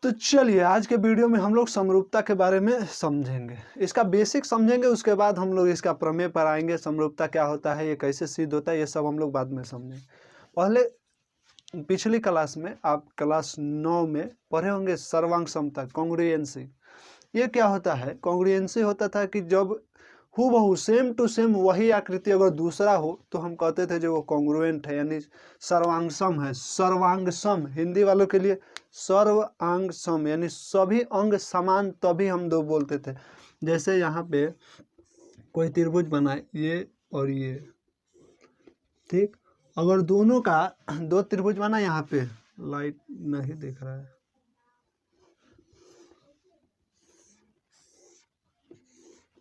तो चलिए आज के वीडियो में हम लोग समरूपता के बारे में समझेंगे, इसका बेसिक समझेंगे, उसके बाद हम लोग इसका प्रमेय पर आएंगे। समरूपता क्या होता है, ये कैसे सिद्ध होता है, ये सब हम लोग बाद में समझेंगे। पहले पिछली क्लास में आप क्लास 9 में पढ़े होंगे सर्वांग समता, कॉन्ग्रुएंसी। ये क्या होता है, कॉन्ग्रुएंसी होता था कि जब हूबहू सेम टू सेम वही आकृति अगर दूसरा हो तो हम कहते थे जो वो कॉन्ग्रुएंट है, यानी सर्वांगसम है। सर्वांगसम हिंदी वालों के लिए सर्वांग सम यानी सभी अंग समान, तभी हम दो बोलते थे। जैसे यहाँ पे कोई त्रिभुज बनाए, ये और ये, ठीक, अगर दोनों का दो त्रिभुज बना, यहाँ पे लाइट नहीं दिख रहा है,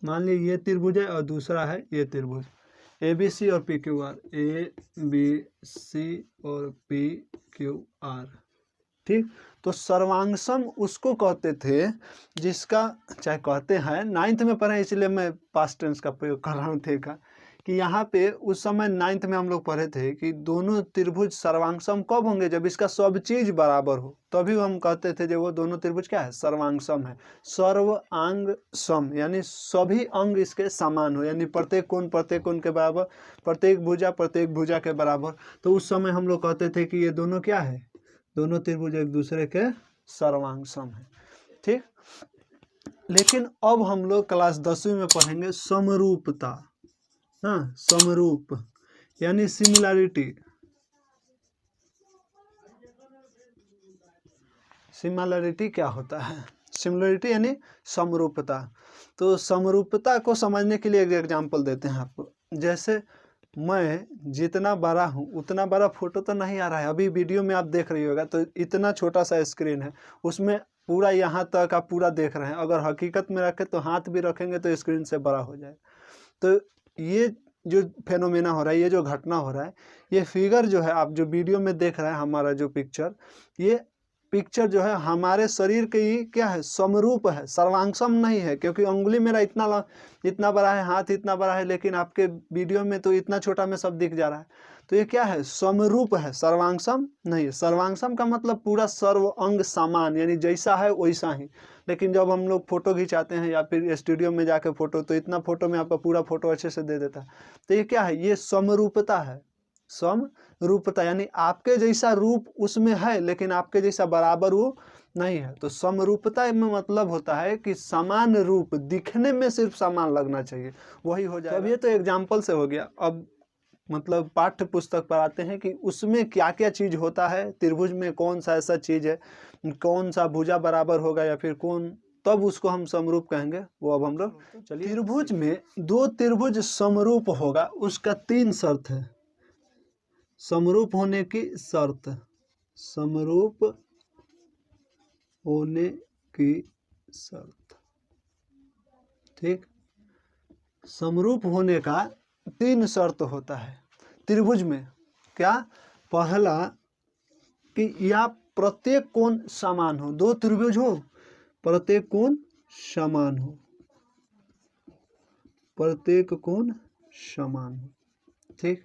मान लीजिए ये त्रिभुज है और दूसरा है ये त्रिभुज ए बी सी और P Q R, A B C और पी क्यू आर, ठीक। तो सर्वांगसम उसको कहते थे जिसका, चाहे कहते हैं, 9th में पढ़े इसलिए मैं पास्ट टेंस का प्रयोग कर रहा हूँ, ठीक है, कि यहाँ पे उस समय 9th में हम लोग पढ़े थे कि दोनों त्रिभुज सर्वांगसम कब होंगे, जब इसका सब चीज बराबर हो, तभी हम कहते थे जो वो दोनों त्रिभुज क्या है, सर्वांगसम है। सर्वांग सम यानी सभी अंग इसके समान हो, यानी प्रत्येक कोण के बराबर, प्रत्येक भुजा के बराबर। तो उस समय हम लोग कहते थे कि ये दोनों क्या है, दोनों त्रिभुज एक दूसरे के सर्वांगसम है, ठीक। लेकिन अब हम लोग क्लास 10वीं में पढ़ेंगे समरूपता। हाँ, समरूप यानी सिमिलैरिटी। सिमिलैरिटी क्या होता है, सिमिलैरिटी यानी समरूपता। तो समरूपता को समझने के लिए एक एग्जांपल देते हैं आपको। जैसे मैं जितना बड़ा हूँ उतना बड़ा फोटो तो नहीं आ रहा है, अभी वीडियो में आप देख रही होगा तो इतना छोटा सा स्क्रीन है, उसमें पूरा यहाँ तक आप पूरा देख रहे हैं। अगर हकीकत में रखें तो हाथ भी रखेंगे तो स्क्रीन से बड़ा हो जाए। तो ये जो फेनोमेना हो रहा है, ये जो घटना हो रहा है, ये फिगर जो है आप जो वीडियो में देख रहे हैं, हमारा जो पिक्चर, ये पिक्चर जो है हमारे शरीर के ही क्या है, समरूप है, सर्वांगसम नहीं है। क्योंकि उंगली मेरा इतना बड़ा है, हाथ इतना बड़ा है, लेकिन आपके वीडियो में तो इतना छोटा में सब दिख जा रहा है। तो ये क्या है, समरूप है, सर्वांगसम नहीं है। सर्वांगसम का मतलब पूरा सर्व अंग समान, यानी जैसा है वैसा ही। लेकिन जब हम लोग फोटो खिंचाते हैं या फिर स्टूडियो में जाके फोटो, तो इतना फोटो में आपका पूरा फोटो अच्छे से दे देता है। तो ये क्या है, ये समरूपता है। समरूपता यानी आपके जैसा रूप उसमें है, लेकिन आपके जैसा बराबर वो नहीं है। तो समरूपता में मतलब होता है कि समान रूप, दिखने में सिर्फ समान लगना चाहिए, वही हो जाएगा। अब ये तो एग्जाम्पल से हो गया। अब मतलब पाठ्य पुस्तक पर आते हैं कि उसमें क्या क्या चीज होता है, त्रिभुज में कौन सा ऐसा चीज है, कौन सा भुजा बराबर होगा या फिर कौन, तब उसको हम समरूप कहेंगे। वो अब हम लोग चलिए। त्रिभुज में दो त्रिभुज समरूप होगा, उसका 3 शर्त है। समरूप होने की शर्त, समरूप होने की शर्त, ठीक। समरूप होने का 3 शर्त होता है त्रिभुज में। क्या, पहला कि या प्रत्येक कोण समान हो, दो त्रिभुज हो, प्रत्येक कोण समान हो, प्रत्येक कोण समान हो, ठीक।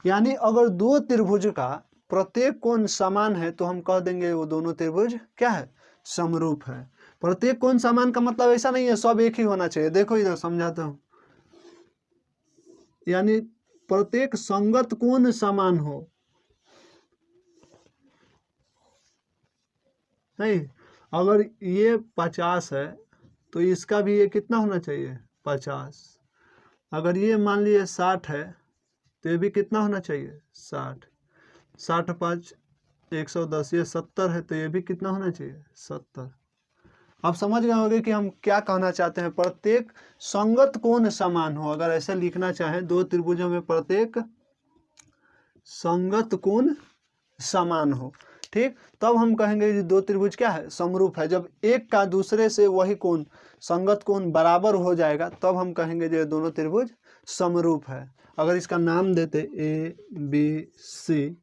यानी अगर दो त्रिभुज का प्रत्येक कोण समान है तो हम कह देंगे वो दोनों त्रिभुज क्या है, समरूप है। प्रत्येक कोण समान का मतलब ऐसा नहीं है सब एक ही होना चाहिए। देखो इधर समझाता हूं, यानी प्रत्येक संगत कोण समान हो, नहीं। अगर ये 50 है तो इसका भी ये कितना होना चाहिए, 50। अगर ये मान लीजिए 60 है तो ये भी कितना होना चाहिए, 60। 60 5 110, ये 70 है तो ये भी कितना होना चाहिए, 70। आप समझ गए होंगे कि हम क्या कहना चाहते हैं, प्रत्येक संगत कोण समान हो। अगर ऐसा लिखना चाहें, दो त्रिभुजों में प्रत्येक संगत कोण समान हो, ठीक, तब हम कहेंगे कि दो त्रिभुज क्या है, समरूप है। जब एक का दूसरे से वही कोण, संगत कोण बराबर हो जाएगा, तब हम कहेंगे जो दोनों त्रिभुज समरूप है। अगर इसका नाम देते ए बी सी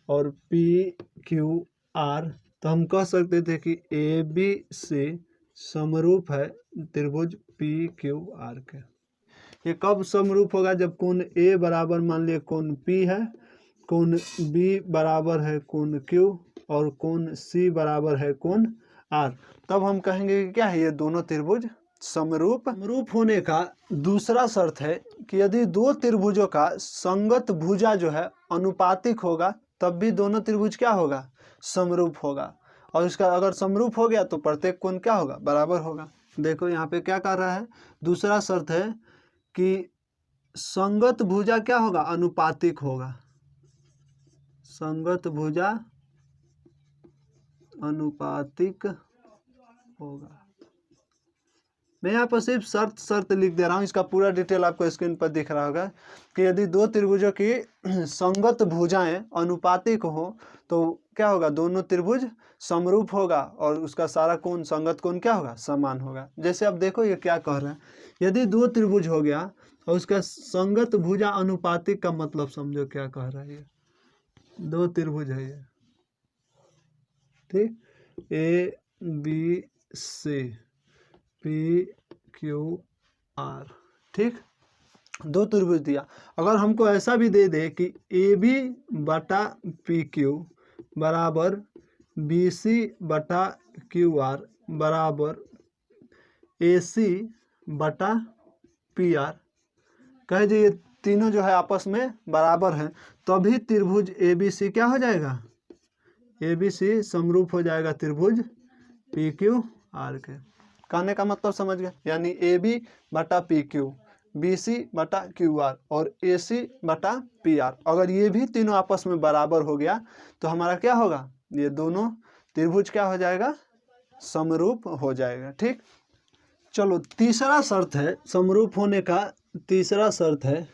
और पी क्यू आर, तो हम कह सकते थे कि ए बी सी समरूप है त्रिभुज पी क्यू आर के। ये कब समरूप होगा, जब कोण ए बराबर मान लिया कोण पी है, कोण बी बराबर है कोण क्यू, और कोण सी बराबर है कोण आर, तब हम कहेंगे कि क्या है, ये दोनों त्रिभुज समरूप होने का दूसरा शर्त है कि यदि दो त्रिभुजों का संगत भुजा जो है अनुपातिक होगा तब भी दोनों त्रिभुज क्या होगा, समरूप होगा। और इसका अगर समरूप हो गया तो प्रत्येक कोण क्या होगा, बराबर होगा। देखो यहाँ पे क्या कर रहा है, दूसरा शर्त है कि संगत भुजा क्या होगा, अनुपातिक होगा। संगत भुजा अनुपातिक होगा। मैं यहाँ पर सिर्फ शर्त लिख दे रहा हूँ, इसका पूरा डिटेल आपको स्क्रीन पर दिख रहा होगा कि यदि दो त्रिभुजों की संगत भुजाएं अनुपातिक हो तो क्या होगा, दोनों त्रिभुज समरूप होगा और उसका सारा कोण, संगत कोण क्या होगा, समान होगा। जैसे अब देखो ये क्या कह रहा है, यदि दो त्रिभुज हो गया और उसका संगत भुजा अनुपातिक का मतलब समझो क्या कह रहा है, ये दो त्रिभुज है ये, ठीक, A B C P Q R, ठीक, दो त्रिभुज दिया। अगर हमको ऐसा भी दे दे कि ए बी बटा पी क्यू बराबर बी सी बटा क्यू आर बराबर ए सी बटा पी आर, कहे जो ये तीनों जो है आपस में बराबर हैं, तभी त्रिभुज ए बी सी क्या हो जाएगा, ए बी सी समरूप हो जाएगा त्रिभुज पी क्यू आर के। कहने का मतलब समझ गए, यानी ए बी बटा पी क्यू, बी सी बटा क्यू आर और ए सी बटा पी आर, अगर ये भी तीनों आपस में बराबर हो गया तो हमारा क्या होगा, ये दोनों त्रिभुज क्या हो जाएगा, समरूप हो जाएगा। ठीक, चलो तीसरा शर्त है, समरूप होने का तीसरा शर्त है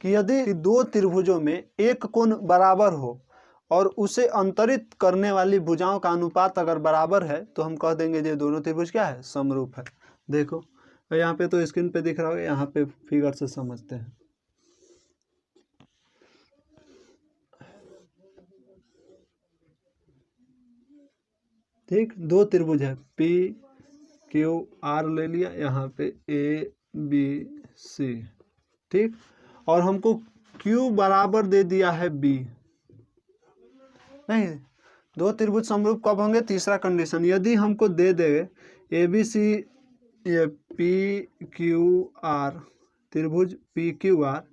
कि यदि दो त्रिभुजों में एक कोण बराबर हो और उसे अंतरित करने वाली भुजाओं का अनुपात अगर बराबर है तो हम कह देंगे ये दोनों त्रिभुज क्या है, समरूप है। देखो यहाँ पे तो स्क्रीन पे दिख रहा होगा, यहाँ पे फिगर से समझते हैं। ठीक, दो त्रिभुज है, पी क्यू आर ले लिया, यहाँ पे ए बी सी, ठीक, और हमको क्यू बराबर दे दिया है बी। नहीं, दो त्रिभुज समरूप कब होंगे, तीसरा कंडीशन, यदि हमको दे दे ए बी सी, ये पी क्यू आर त्रिभुज पी क्यू आर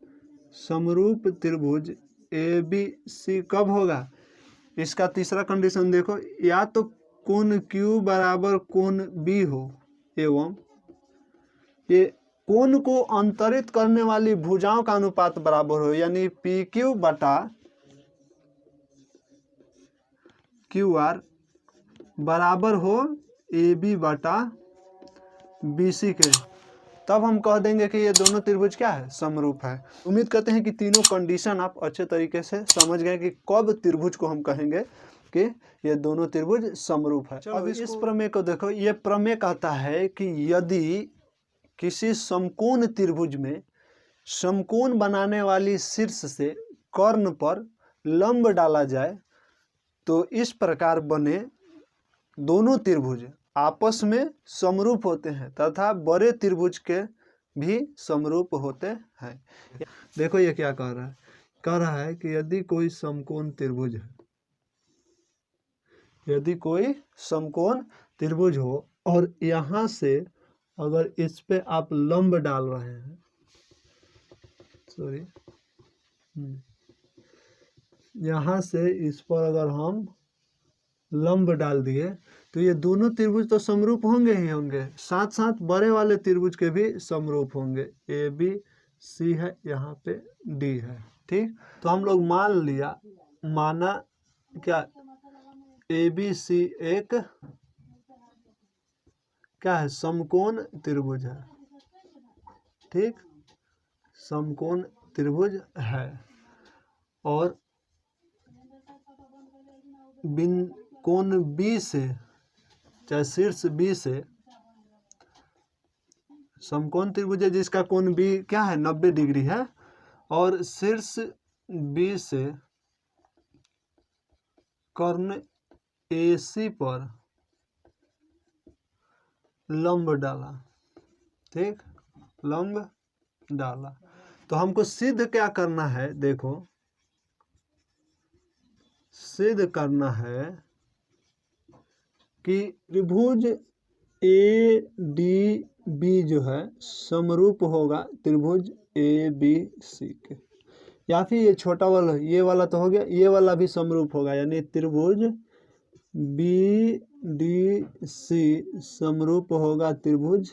समरूप त्रिभुज ए बी सी कब होगा, इसका तीसरा कंडीशन देखो, या तो कोण क्यू बराबर कोण बी हो एवं ये कोण को अंतरित करने वाली भुजाओं का अनुपात बराबर हो, यानी पी क्यू बटा क्यू आर बराबर हो ए बी बटा बी सी के, तब हम कह देंगे कि ये दोनों त्रिभुज क्या है, समरूप है। उम्मीद करते हैं कि तीनों कंडीशन आप अच्छे तरीके से समझ गए कि कब त्रिभुज को हम कहेंगे कि ये दोनों त्रिभुज समरूप है। अब इस प्रमेय को देखो, ये प्रमेय कहता है कि यदि किसी समकोण त्रिभुज में समकोण बनाने वाली शीर्ष से कर्ण पर लंब डाला जाए तो इस प्रकार बने दोनों त्रिभुज आपस में समरूप होते हैं तथा बड़े त्रिभुज के भी समरूप होते हैं। देखो ये क्या कह रहा है, कह रहा है कि यदि कोई समकोण त्रिभुज है, यदि कोई समकोण त्रिभुज हो और यहाँ से अगर इस पे आप लंब डाल रहे हैं, सॉरी, यहाँ से इस पर अगर हम लंब डाल दिए तो ये दोनों त्रिभुज तो समरूप होंगे ही होंगे, साथ साथ बड़े वाले त्रिभुज के भी समरूप होंगे। ए बी सी है, यहाँ पे डी है, ठीक, तो हम लोग मान लिया, माना क्या, ए बी सी एक क्या है, समकोण त्रिभुज है, ठीक, समकोण त्रिभुज है और कोण बी से, चाहे शीर्ष बी से, समकोण त्रिभुज है जिसका कोण बी क्या है, 90 डिग्री है, और शीर्ष बी से कर्ण ए सी पर लंब डाला, ठीक, लंब डाला, तो हमको सिद्ध क्या करना है, देखो सिद्ध करना है कि त्रिभुज ए डी बी जो है समरूप होगा त्रिभुज ए बी सी के, या फिर ये छोटा वाला, ये वाला तो हो गया, ये वाला भी समरूप होगा, यानी त्रिभुज बी डी सी समरूप होगा त्रिभुज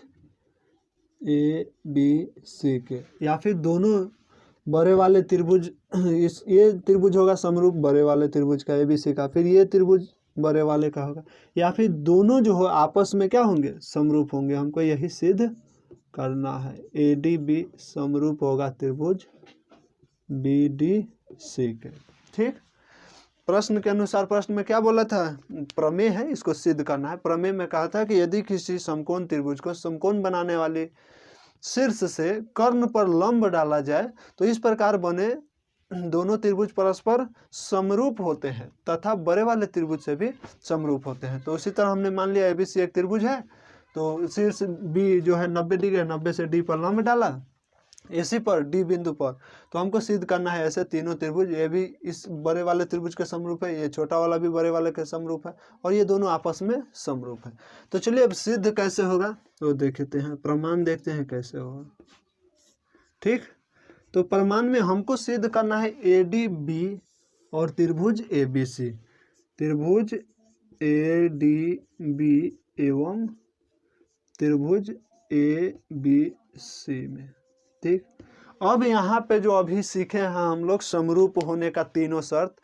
ए बी सी के, या फिर दोनों बड़े वाले त्रिभुज, इस ये त्रिभुज होगा समरूप बड़े वाले त्रिभुज का ए बी सी का, फिर ये त्रिभुज बड़े वाले का होगा, या फिर दोनों जो हो आपस में क्या होंगे, समरूप होंगे। हमको यही सिद्ध करना है। ए डी बी समरूप होगा त्रिभुज बी डी सी के। ठीक, प्रश्न के अनुसार प्रश्न में क्या बोला था, प्रमेय है, इसको सिद्ध करना है। प्रमेय में कहा था कि यदि किसी समकोण त्रिभुज को समकोण बनाने वाली शीर्ष से कर्ण पर लंब डाला जाए तो इस प्रकार बने दोनों त्रिभुज परस्पर समरूप होते हैं तथा बड़े वाले त्रिभुज से भी समरूप होते हैं। तो उसी तरह हमने मान लिया एबीसी एक त्रिभुज है, तो शीर्ष बी जो है 90 डिग्री, 90 से डी पर लंब डाला, एसी पर डी बिंदु पर, तो हमको सिद्ध करना है ऐसे तीनों त्रिभुज, ये भी इस बड़े वाले त्रिभुज के समरूप है, ये छोटा वाला भी बड़े वाले के समरूप है, और ये दोनों आपस में समरूप है। तो चलिए अब सिद्ध कैसे होगा तो देखते हैं, प्रमाण देखते हैं कैसे होगा। ठीक, तो प्रमाण में हमको सिद्ध करना है ए डी बी और त्रिभुज ए बी सी, त्रिभुज ए डी बी एवं त्रिभुज ए बी सी में। ठीक, अब यहाँ पे जो अभी सीखे हैं हम लोग समरूप होने का तीनों शर्त,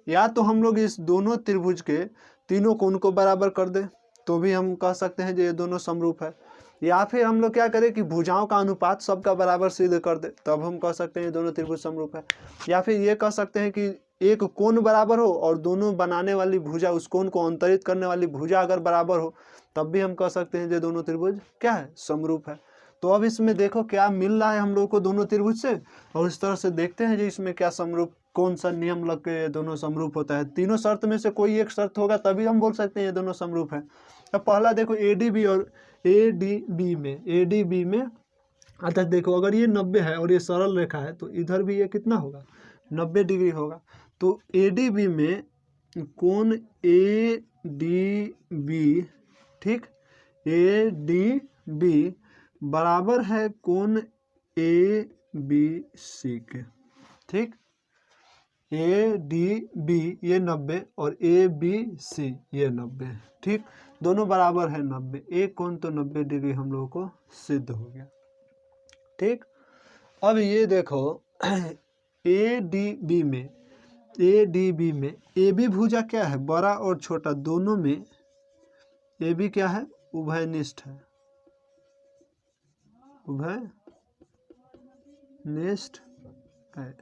या तो हम लोग इस दोनों त्रिभुज के तीनों कोण को बराबर कर दे तो भी हम कह सकते हैं जो ये दोनों समरूप है, या फिर हम लोग क्या करें कि भुजाओं का अनुपात सबका बराबर सिद्ध कर दे तब हम कह सकते हैं ये दोनों त्रिभुज समरूप है, या फिर ये कह सकते हैं कि एक कोण बराबर हो और दोनों बनाने वाली भुजा, उस कोण को अंतरित करने वाली भुजा अगर बराबर हो तब भी हम कह सकते हैं ये दोनों त्रिभुज क्या है, समरूप है। तो अब इसमें देखो क्या मिल रहा है हम लोग को दोनों त्रिभुज से, और इस तरह से देखते हैं जी इसमें क्या समरूप, कौन सा नियम लग के दोनों समरूप होता है। तीनों शर्त में से कोई एक शर्त होगा तभी हम बोल सकते हैं ये दोनों समरूप है। अब पहला देखो ए डी बी और ए डी बी में अर्थात देखो अगर ये 90 है और ये सरल रेखा है तो इधर भी ये कितना होगा, 90 डिग्री होगा। तो ए डी बी में कोण ए डी बी, ठीक, ए डी बी बराबर है कोण ए बी सी के। ठीक, ए डी बी ये 90 और ए बी सी ये 90। ठीक, दोनों बराबर है 90, एक कोण तो 90 डिग्री हम लोगों को सिद्ध हो गया। ठीक, अब ये देखो ए डी बी में ए बी भुजा क्या है, बड़ा और छोटा दोनों में ए बी क्या है, उभयनिष्ठ है, उभयनिष्ठ है,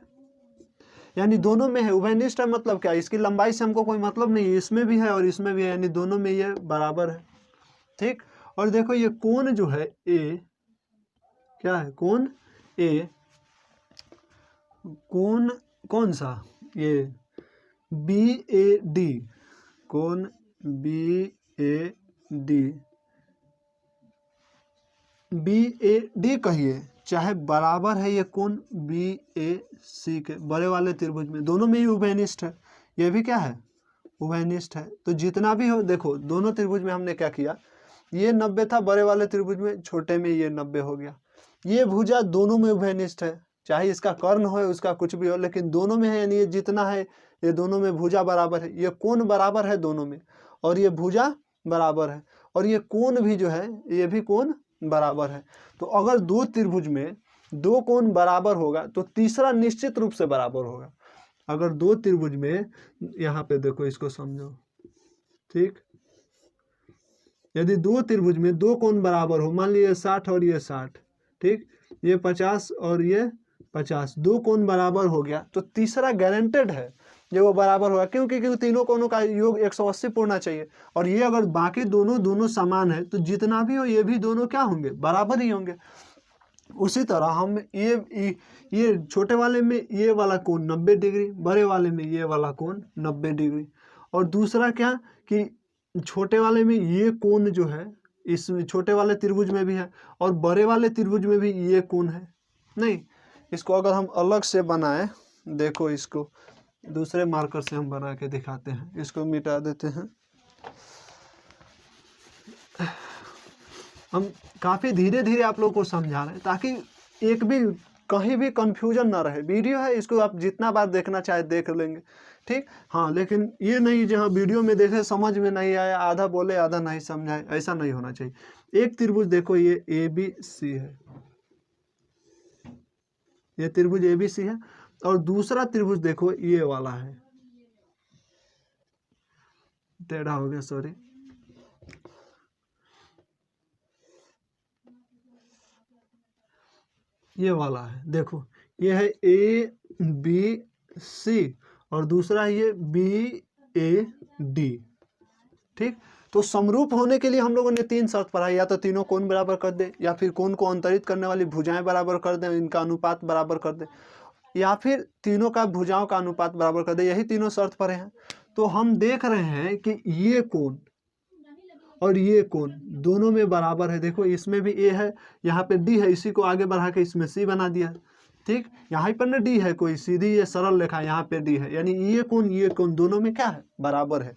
यानी दोनों में है। उभयनिष्ठ है मतलब क्या, इसकी लंबाई से हमको कोई मतलब नहीं, इसमें भी है और इसमें भी है, यानी दोनों में ये बराबर है। ठीक, और देखो ये कोण जो है ए क्या है, कोण ए, कोण कौन सा, ये बी ए डी, कोण बी ए डी कहिए चाहे बराबर है ये कोण बी ए सी के, बड़े वाले त्रिभुज में दोनों में ही उभयनिष्ठ है, ये भी क्या है, उभयनिष्ठ है। तो जितना भी हो देखो दोनों त्रिभुज में हमने क्या किया, ये 90 था बड़े वाले त्रिभुज में, छोटे में ये 90 हो गया। ये भुजा दोनों में उभयनिष्ठ है, चाहे इसका कर्ण हो उसका कुछ भी हो, लेकिन दोनों में है, यानी ये जितना है ये दोनों में भुजा बराबर है, ये कोण बराबर है दोनों में, और ये भुजा बराबर है, और ये कोण भी जो है ये भी कोण बराबर है। तो अगर दो त्रिभुज में दो कोण बराबर होगा तो तीसरा निश्चित रूप से बराबर होगा। अगर दो त्रिभुज में, यहाँ पे देखो इसको समझो, ठीक, यदि दो त्रिभुज में दो कोण बराबर हो, मान लीजिए 60 और ये 60, ठीक, ये 50 और ये 50, दो कोण बराबर हो गया तो तीसरा गारंटेड है जो वो बराबर होगा, क्योंकि तीनों कोणों का योग 180 पूर्णा चाहिए, और ये अगर बाकी दोनों समान है तो जितना भी हो ये भी दोनों क्या होंगे, बराबर ही होंगे। उसी तरह हम ये छोटे वाले में ये वाला कोण 90 डिग्री, बड़े वाले में ये वाला कोण 90 डिग्री, और दूसरा क्या कि छोटे वाले में ये कोण जो है इस छोटे वाले त्रिभुज में भी है और बड़े वाले त्रिभुज में भी ये कोण है। नहीं, इसको अगर हम अलग से बनाएं, देखो इसको दूसरे मार्कर से हम बना के दिखाते हैं, इसको मिटा देते हैं। हम काफ़ी धीरे धीरे आप लोगों को समझा रहे हैं ताकि एक भी कहीं भी कंफ्यूजन ना रहे। वीडियो है, इसको आप जितना बार देखना चाहे देख लेंगे, ठीक। हाँ, लेकिन ये नहीं जहाँ वीडियो में देखे समझ में नहीं आया, आधा बोले आधा नहीं समझाए, ऐसा नहीं होना चाहिए। एक त्रिभुज देखो, ये ABC है, ये त्रिभुज ABC है, और दूसरा त्रिभुज देखो ये वाला है, टेढ़ा हो गया, सॉरी। ये वाला है, देखो ये है ABC और दूसरा है ये BAD, ठीक। तो समरूप होने के लिए हम लोगों ने 3 शर्त पढ़ाई, या तो तीनों कोण बराबर कर दे, या फिर कोण को अंतरित करने वाली भुजाएं बराबर कर दे, इनका अनुपात बराबर कर दे, या फिर तीनों का भुजाओं का अनुपात बराबर कर दे। यही तीनों शर्त पढ़े हैं। तो हम देख रहे हैं कि ये कोण और ये कोण दोनों में बराबर है। देखो इसमें भी A है, यहाँ पे D है, इसी को आगे बढ़ा के इसमें C बना दिया, ठीक। यहाँ पर ना D है, कोई सीधी ये सरल रेखा, यहाँ पे D है, यानी ये कोण दोनों में क्या है, बराबर है।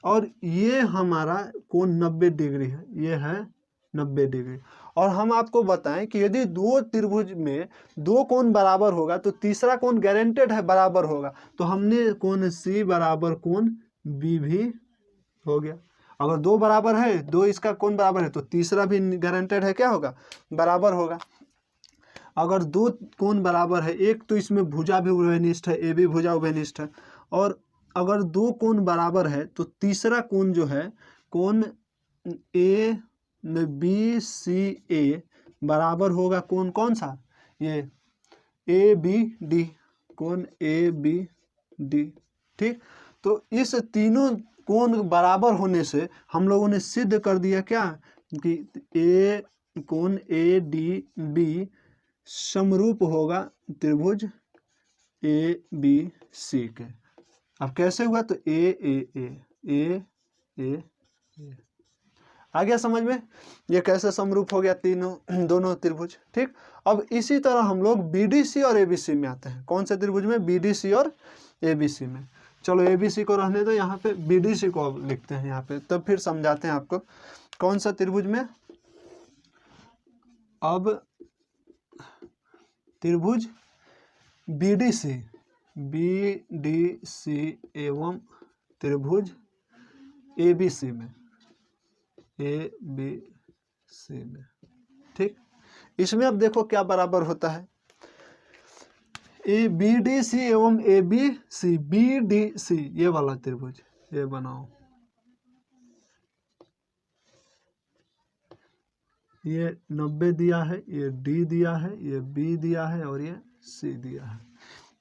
और ये हमारा कोण 90 डिग्री है, ये है 90 डिग्री। और हम आपको बताएं कि यदि दो त्रिभुज में दो कोण बराबर होगा तो तीसरा कोण गारंटेड है बराबर होगा। तो हमने कोण C बराबर कोण B भी हो गया। अगर दो बराबर है, दो इसका कोण बराबर है, तो तीसरा भी गारंटेड है, क्या होगा, बराबर होगा। अगर दो कोण बराबर है, एक तो इसमें भुजा भी उभयनिष्ठ है, AB भुजा उभयनिष्ठ है, और अगर दो कोण बराबर है तो तीसरा कोण जो है कोण ABCA बराबर होगा कोण कौन सा, ये ABD, कोण ABD, ठीक। तो इस तीनों कोण बराबर होने से हम लोगों ने सिद्ध कर दिया क्या, कि कोण ADB समरूप होगा त्रिभुज ABC के। अब कैसे हुआ, तो A आ गया समझ में, ये कैसे समरूप हो गया दोनों त्रिभुज, ठीक। अब इसी तरह हम लोग BDC और ABC में आते हैं। कौन से त्रिभुज में, BDC और ABC में। चलो ABC को रहने दो, यहाँ पे BDC को अब लिखते हैं यहाँ पे, तब फिर समझाते हैं आपको कौन सा त्रिभुज में। अब त्रिभुज BDC एवं त्रिभुज ABC में, ठीक। इसमें अब देखो क्या बराबर होता है, BDC एवं ABC, BDC ये वाला त्रिभुज, ये बनाओ, ये 90 दिया है, ये D दिया है, ये B दिया है, और ये C दिया है।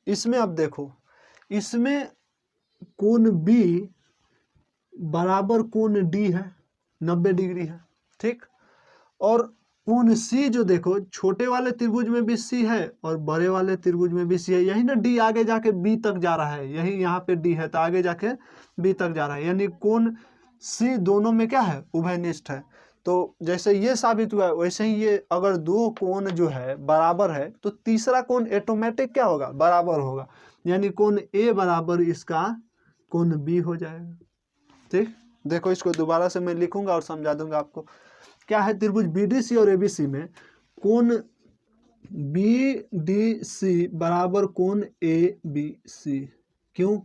इसमें अब देखो, इसमें कोण B बराबर कोण D है, 90 डिग्री है, ठीक। और कोण C जो देखो, छोटे वाले त्रिभुज में भी C है और बड़े वाले त्रिभुज में भी C है। यही ना D आगे जाके B तक जा रहा है, यही यहाँ पे D है तो आगे जाके B तक जा रहा है, यानी कोण C दोनों में क्या है, उभयनिष्ठ है। तो जैसे ये साबित हुआ वैसे ही ये, अगर दो कोण जो है बराबर है तो तीसरा कोण ऑटोमेटिक क्या होगा, बराबर होगा, यानी कोण A बराबर इसका कोण B हो जाएगा, ठीक। देखो इसको दोबारा से मैं लिखूंगा और समझा दूंगा आपको। क्या है, त्रिभुज BDC और ABC में कोण BDC बराबर कोण ABC, क्यों,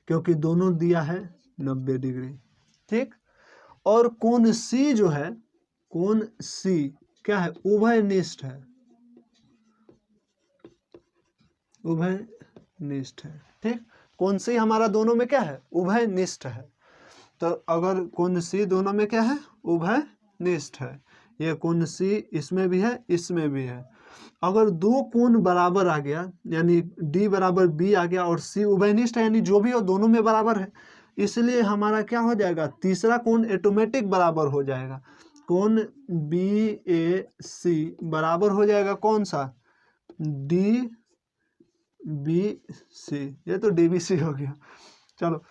क्योंकि दोनों दिया है 90 डिग्री, ठीक। और कोण C जो है, कोण C क्या है, उभयनिष्ठ है, उभयनिष्ठ है, ठीक। कोण C हमारा दोनों में क्या है, उभयनिष्ठ है। तो अगर कोण C दोनों में क्या है, उभयनिष्ठ है, ये कोण C इसमें भी है, इसमें भी है। अगर दो कोण बराबर आ गया, यानी D बराबर B आ गया और C उभयनिष्ठ है, यानी जो भी हो दोनों में बराबर है, इसलिए हमारा क्या हो जाएगा, तीसरा कोण ऑटोमेटिक बराबर हो जाएगा। कोण BAC बराबर हो जाएगा कौन सा, DBC, ये तो DBC हो गया। चलो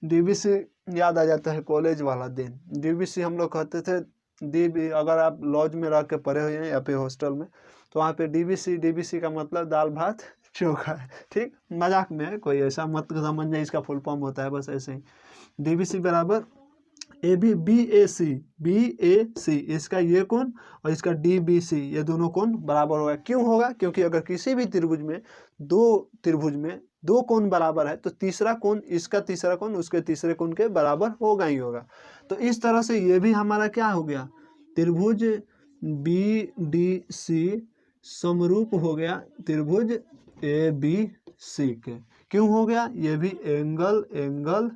DBC याद आ जाता है कॉलेज वाला दिन। DBC हम लोग कहते थे, DB अगर आप लॉज में रह के पढ़े हुए हैं या फिर हॉस्टल में, तो वहाँ पे DBC का मतलब दाल भात चोखा है, ठीक। मजाक में है, कोई ऐसा मत समझना इसका फुल फॉर्म होता है, बस ऐसे ही। DBC बराबर BAC इसका ये कोण और इसका DBC ये दोनों कोण बराबर होगा। क्यों होगा? क्योंकि अगर किसी भी त्रिभुज में दो कोण बराबर है तो तीसरा कोण इसका तीसरा कोण उसके तीसरे कोण के बराबर होगा ही होगा। तो इस तरह से ये भी हमारा क्या हो गया, त्रिभुज BDC समरूप हो गया त्रिभुज ABC के। क्यों हो गया? ये भी एंगल एंगल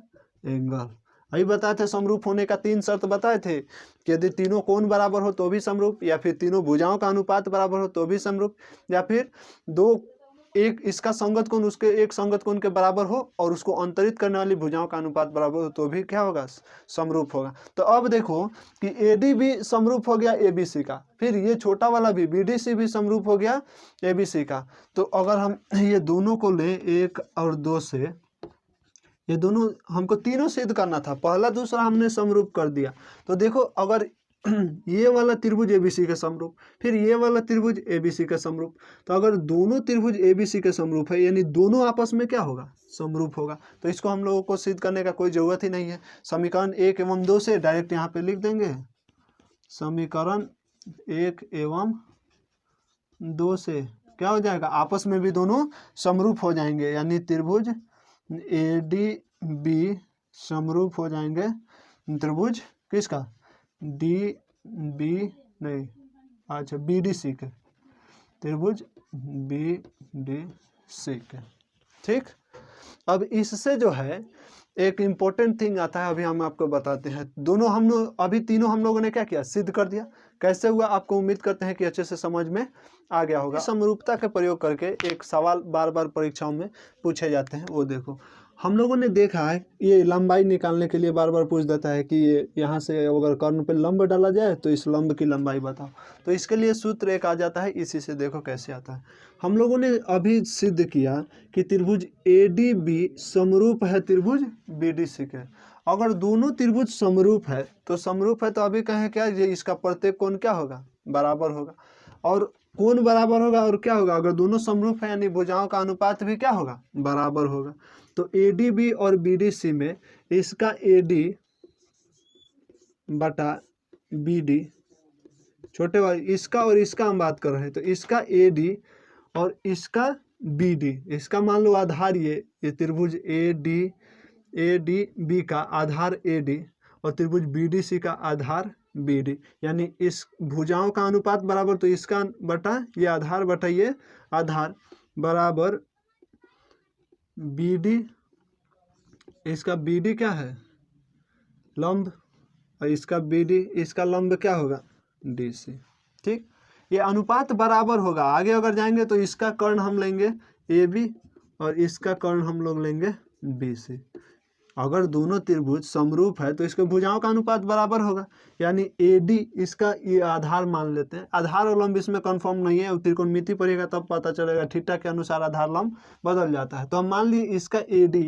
एंगल अभी बताए थे। समरूप होने का 3 शर्त बताए थे कि यदि तीनों कोण बराबर हो तो भी समरूप, या फिर तीनों भुजाओं का अनुपात बराबर हो तो भी समरूप, या फिर एक इसका संगत कोण उसके एक संगत कोण के बराबर हो और उसको अंतरित करने वाली भुजाओं का अनुपात बराबर हो तो भी क्या होगा, समरूप होगा। तो अब देखो कि AD भी समरूप हो गया ABC का, फिर ये छोटा वाला भी BDC भी समरूप हो गया ABC का। तो अगर हम ये दोनों को लें 1 और 2 से, ये दोनों हमको तीनों सिद्ध करना था, पहला दूसरा हमने समरूप कर दिया। तो देखो अगर ये वाला त्रिभुज ABC के समरूप, फिर ये वाला त्रिभुज ABC के समरूप, तो अगर दोनों त्रिभुज ABC के समरूप है यानी दोनों आपस में क्या होगा, समरूप होगा। तो इसको हम लोगों को सिद्ध करने का कोई ज़रूरत ही नहीं है। समीकरण 1 एवं 2 से डायरेक्ट यहाँ पे लिख देंगे। समीकरण 1 एवं 2 से क्या हो जाएगा, आपस में भी दोनों समरूप हो जाएंगे, यानी त्रिभुज ADB समरूप हो जाएंगे त्रिभुज किसका, BDC के, त्रिभुज BDC के। ठीक, अब इससे जो है एक इम्पोर्टेंट थिंग आता है, अभी हम आपको बताते हैं। तीनों हम लोगों ने क्या किया, सिद्ध कर दिया। कैसे हुआ आपको उम्मीद करते हैं कि अच्छे से समझ में आ गया होगा। समरूपता का प्रयोग करके एक सवाल बार बार परीक्षाओं में पूछे जाते हैं, वो देखो। हम लोगों ने देखा है ये लंबाई निकालने के लिए बार बार पूछ देता है कि ये यहाँ से अगर कर्ण पे लंब डाला जाए तो इस लंब की लंबाई बताओ। तो इसके लिए सूत्र एक आ जाता है, इसी से देखो कैसे आता है। हम लोगों ने अभी सिद्ध किया कि त्रिभुज ADB समरूप है त्रिभुज BDC के। अगर दोनों त्रिभुज समरूप है तो अभी कहें क्या, ये इसका प्रत्येक कोण क्या होगा, बराबर होगा। और कोण बराबर होगा और क्या होगा, अगर दोनों समरूप है यानी भुजाओं का अनुपात भी क्या होगा, बराबर होगा। तो ADB और BDC में इसका AD बटा BD, छोटे वाले इसका और इसका हम बात कर रहे हैं, तो इसका AD और इसका BD, इसका मान लो आधार ये त्रिभुज ADB का आधार AD और त्रिभुज BDC का आधार BD, यानी इस भुजाओं का अनुपात बराबर, तो इसका बटा ये आधार बटा ये आधार बराबर BD, इसका BD क्या है, लंब, और इसका BD, इसका लंब क्या होगा, DC। ठीक, ये अनुपात बराबर होगा। आगे अगर जाएंगे तो इसका कर्ण हम लेंगे AB और इसका कर्ण हम लोग लेंगे BC। अगर दोनों त्रिभुज समरूप है तो इसके भुजाओं का अनुपात बराबर होगा, यानी AD इसका ये आधार मान लेते हैं। आधार और लंब इसमें कंफर्म नहीं है, त्रिकोणमिति पढ़ेगा तब पता चलेगा, थीटा के अनुसार आधार लंब बदल जाता है। तो हम मान लिए इसका AD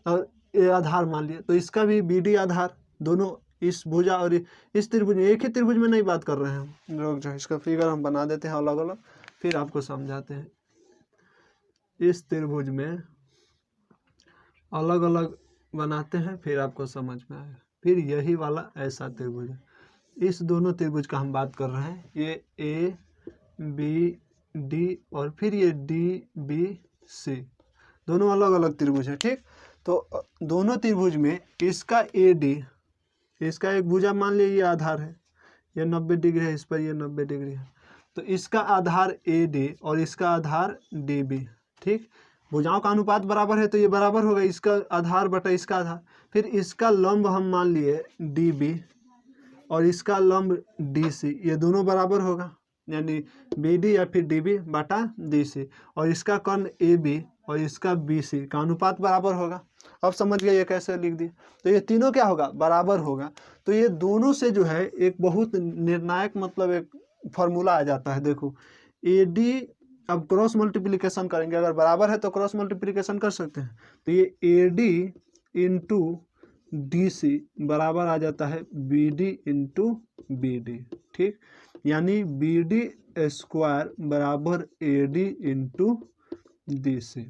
और ये आधार मान लिए, तो इसका भी BD आधार, दोनों इस भुजा और इस त्रिभुज में, एक ही त्रिभुज में नहीं बात कर रहे हैं हम लोग, जो इसका फिगर हम बना देते हैं अलग अलग, फिर आपको समझाते हैं। इस त्रिभुज में अलग अलग बनाते हैं, फिर आपको समझ में आएगा। फिर यही वाला ऐसा त्रिभुज है, इस दोनों त्रिभुज का हम बात कर रहे हैं, ये ABD और फिर ये DBC, दोनों अलग अलग त्रिभुज है। ठीक, तो दोनों त्रिभुज में इसका AD, इसका एक भुजा मान लिया ये आधार है, ये 90 डिग्री है, इस पर ये 90 डिग्री है, तो इसका आधार AD और इसका आधार DB। ठीक, भुजाओं का अनुपात बराबर है तो ये बराबर होगा, इसका आधार बटा इसका आधार। फिर इसका लंब हम मान लिए DB और इसका लंब DC, ये दोनों बराबर होगा, यानी BD या फिर DB बटा DC। और इसका कर्ण AB और इसका BC का अनुपात बराबर होगा। अब समझ गए ये कैसे लिख दिए। तो ये तीनों क्या होगा, बराबर होगा। तो ये दोनों से जो है एक बहुत निर्णायक मतलब एक फॉर्मूला आ जाता है। देखो AD, अब क्रॉस मल्टीप्लिकेशन करेंगे, अगर बराबर है तो क्रॉस मल्टीप्लिकेशन कर सकते हैं, तो ये AD इंटू DC बराबर आ जाता है BD इंटू BD। ठीक, यानी BD स्क्वायर बराबर AD इंटू DC।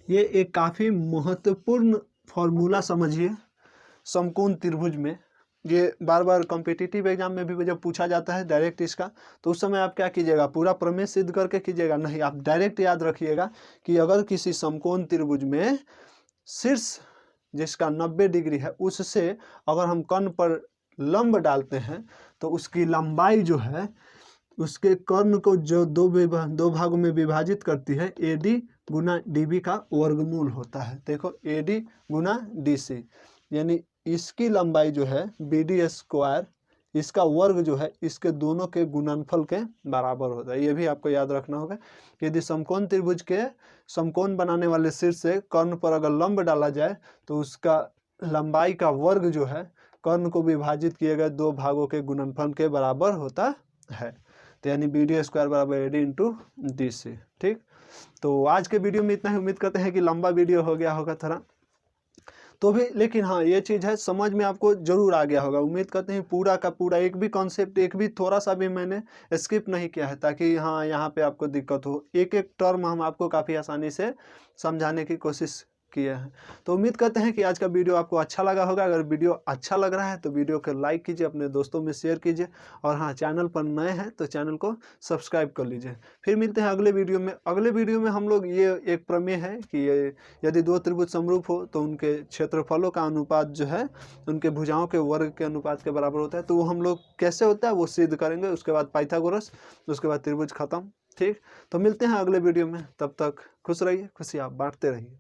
ये एक काफ़ी महत्वपूर्ण फॉर्मूला समझिए समकोण त्रिभुज में ये बार बार कॉम्पिटिटिव एग्जाम में भी जब पूछा जाता है डायरेक्ट इसका, तो उस समय आप क्या कीजिएगा, पूरा प्रमेय सिद्ध करके कीजिएगा नहीं, आप डायरेक्ट याद रखिएगा कि अगर किसी समकोण त्रिभुज में शीर्ष जिसका 90 डिग्री है उससे अगर हम कर्ण पर लंब डालते हैं तो उसकी लंबाई जो है उसके कर्ण को जो दो भागों में विभाजित करती है AD गुना DB का वर्गमूल होता है। देखो AD गुना DC, यानी इसकी लंबाई जो है BD स्क्वायर, इसका वर्ग जो है इसके दोनों के गुणनफल के बराबर होता है। ये भी आपको याद रखना होगा। यदि समकोण त्रिभुज के समकोण बनाने वाले शीर्ष से कर्ण पर अगर लंब डाला जाए तो उसका लंबाई का वर्ग जो है कर्ण को विभाजित किए गए दो भागों के गुणनफल के बराबर होता है। तो यानी BD स्क्वायर बराबर AD इंटू DC। ठीक, तो आज के वीडियो में इतना ही। उम्मीद करते हैं कि लंबा वीडियो हो गया होगा थोड़ा तो भी, लेकिन हाँ ये चीज़ है समझ में आपको जरूर आ गया होगा। उम्मीद करते हैं पूरा का पूरा एक भी कॉन्सेप्ट, एक भी थोड़ा सा भी मैंने स्किप नहीं किया है ताकि हाँ यहाँ पे आपको दिक्कत हो। एक एक टर्म हम आपको काफ़ी आसानी से समझाने की कोशिश किए हैं। तो उम्मीद करते हैं कि आज का वीडियो आपको अच्छा लगा होगा। अगर वीडियो अच्छा लग रहा है तो वीडियो को लाइक कीजिए, अपने दोस्तों में शेयर कीजिए, और हाँ चैनल पर नए हैं तो चैनल को सब्सक्राइब कर लीजिए। फिर मिलते हैं अगले वीडियो में। अगले वीडियो में हम लोग ये एक प्रमेय है कि यदि दो त्रिभुज समरूप हो तो उनके क्षेत्रफलों का अनुपात जो है उनके भुजाओं के वर्ग के अनुपात के बराबर होता है। तो वो हम लोग कैसे होता है वो सिद्ध करेंगे। उसके बाद पाइथागोरस, उसके बाद त्रिभुज खत्म। ठीक, तो मिलते हैं अगले वीडियो में। तब तक खुश रहिए, खुशियाँ बांटते रहिए।